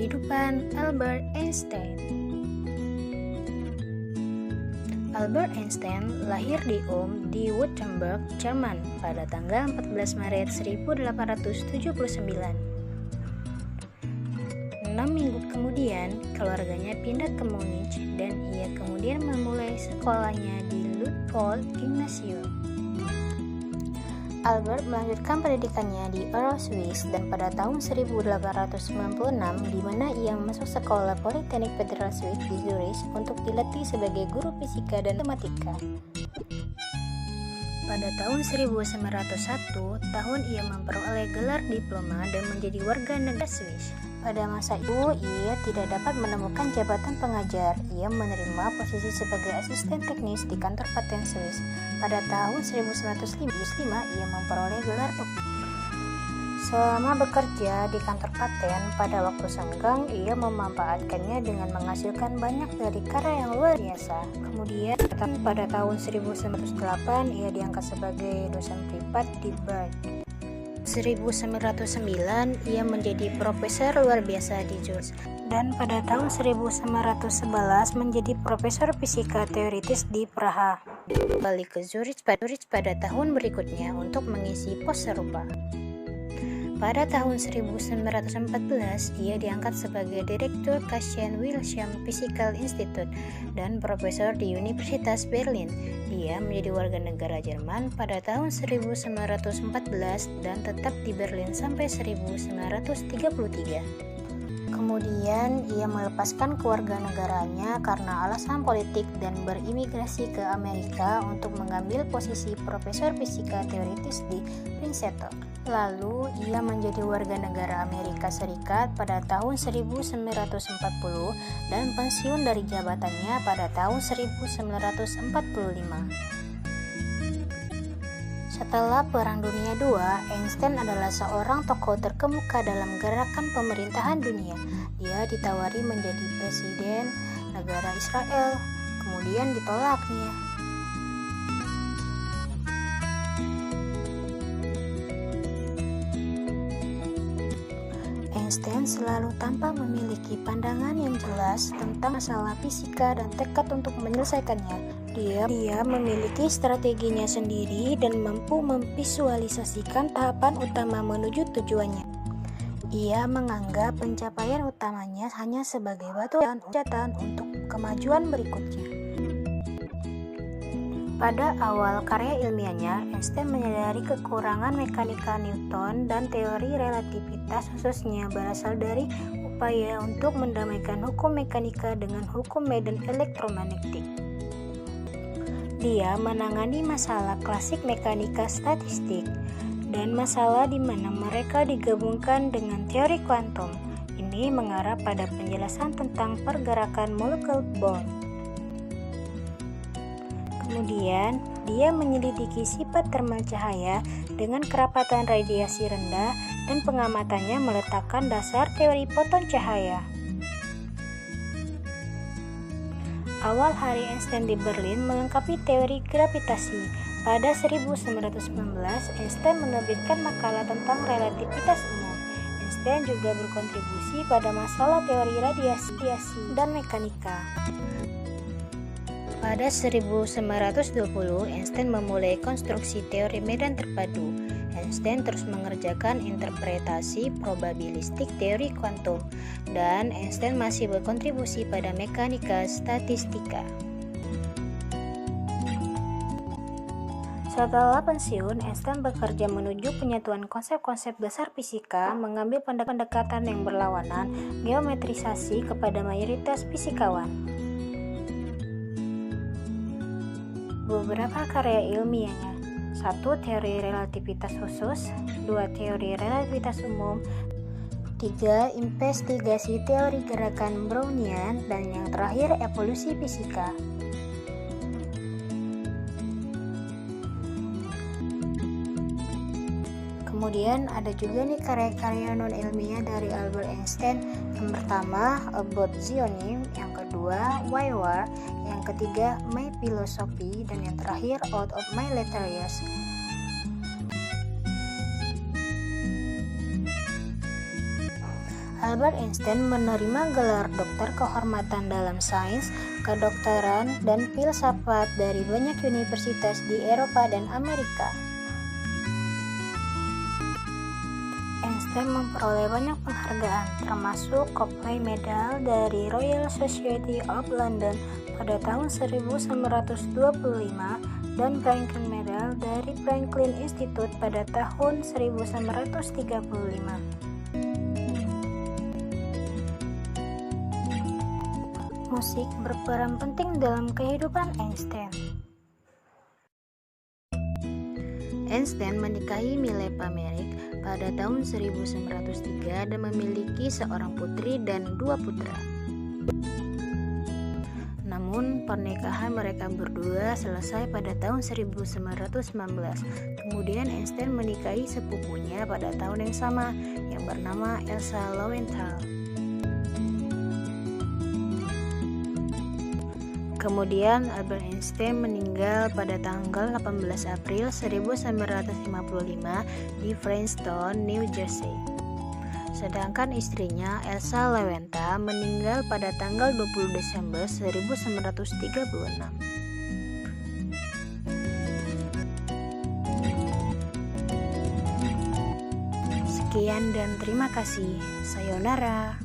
Kehidupan Albert Einstein. Albert Einstein lahir di di Württemberg, Jerman pada tanggal 14 Maret 1879. 6 minggu kemudian, keluarganya pindah ke Munich dan ia kemudian memulai sekolahnya di Luitpold Gymnasium. Albert melanjutkan pendidikannya di Euro Swiss dan pada tahun 1896 di mana ia masuk sekolah Politeknik Federal Swiss di Zurich untuk dilatih sebagai guru fisika dan matematika. Pada tahun 1901, ia memperoleh gelar diploma dan menjadi warga negara Swiss. Pada masa itu, ia tidak dapat menemukan jabatan pengajar. Ia menerima posisi sebagai asisten teknis di kantor paten Swiss. Pada tahun 1955, ia memperoleh gelar doktor. Selama bekerja di kantor paten, pada waktu senggang, ia memanfaatkannya dengan menghasilkan banyak dari karya yang luar biasa. Kemudian, pada tahun 1908, ia diangkat sebagai dosen privat di Bern. 1909 ia menjadi profesor luar biasa di Zurich dan pada tahun 1911 menjadi profesor fisika teoritis di Praha. Kembali ke Zurich pada tahun berikutnya untuk mengisi pos serupa. Pada tahun 1914 ia diangkat sebagai direktur Kassian Wilhelm Physical Institute dan profesor di Universitas Berlin. Dia menjadi warga negara Jerman pada tahun 1914 dan tetap di Berlin sampai 1933. Kemudian ia melepaskan kewarganegaranya karena alasan politik dan berimigrasi ke Amerika untuk mengambil posisi profesor fisika teoritis di Princeton. Lalu ia menjadi warga negara Amerika Serikat pada tahun 1940 dan pensiun dari jabatannya pada tahun 1945. Setelah Perang Dunia II, Einstein adalah seorang tokoh terkemuka dalam gerakan pemerintahan dunia. Dia ditawari menjadi presiden negara Israel, kemudian ditolaknya. Einstein selalu tanpa memiliki pandangan yang jelas tentang masalah fisika dan tekad untuk menyelesaikannya. Dia memiliki strateginya sendiri dan mampu memvisualisasikan tahapan utama menuju tujuannya. Ia menganggap pencapaian utamanya hanya sebagai batu loncatan untuk kemajuan berikutnya. Pada awal karya ilmiahnya, Einstein menyadari kekurangan mekanika Newton dan teori relativitas khususnya berasal dari upaya untuk mendamaikan hukum mekanika dengan hukum medan elektromagnetik. Dia menangani masalah klasik mekanika statistik dan masalah di mana mereka digabungkan dengan teori kuantum. Ini mengarah pada penjelasan tentang pergerakan molekul Bohr. Kemudian, dia menyelidiki sifat termal cahaya dengan kerapatan radiasi rendah dan pengamatannya meletakkan dasar teori foton cahaya. Awal hari Einstein di Berlin melengkapi teori gravitasi. Pada 1919, Einstein menerbitkan makalah tentang relativitas umum. Einstein juga berkontribusi pada masalah teori radiasi dan mekanika. Pada 1920, Einstein memulai konstruksi teori medan terpadu. Einstein terus mengerjakan interpretasi probabilistik teori kuantum, dan Einstein masih berkontribusi pada mekanika statistika. Setelah pensiun, Einstein bekerja menuju penyatuan konsep-konsep dasar fisika, mengambil pendekatan yang berlawanan, geometrisasi kepada mayoritas fisikawan. Beberapa karya ilmiahnya: 1. Teori relativitas khusus, 2. Teori relativitas umum, 3. Investigasi teori gerakan Brownian, dan yang terakhir evolusi fisika. Kemudian ada juga nih karya-karya non-ilmiah dari Albert Einstein. Yang pertama, About Zionism, yang kedua, Why War, yang ketiga, My Philosophy, dan yang terakhir, Out of My Later Years. Albert Einstein menerima gelar doktor kehormatan dalam sains, kedokteran, dan filsafat dari banyak universitas di Eropa dan Amerika. Einstein memperoleh banyak penghargaan, termasuk Copley Medal dari Royal Society of London pada tahun 1925 dan Franklin Medal dari Franklin Institute pada tahun 1935. Musik berperan penting dalam kehidupan Einstein. Einstein menikahi Milepa Merrick pada tahun 1903 dan memiliki seorang putri dan 2 putra. Namun, pernikahan mereka berdua selesai pada tahun 1919. Kemudian Einstein menikahi sepupunya pada tahun yang sama yang bernama Elsa Lowenthal. Kemudian Albert Einstein meninggal pada tanggal 18 April 1955 di Princeton, New Jersey. Sedangkan istrinya Elsa Lowenthal meninggal pada tanggal 20 Desember 1936. Sekian dan terima kasih. Sayonara.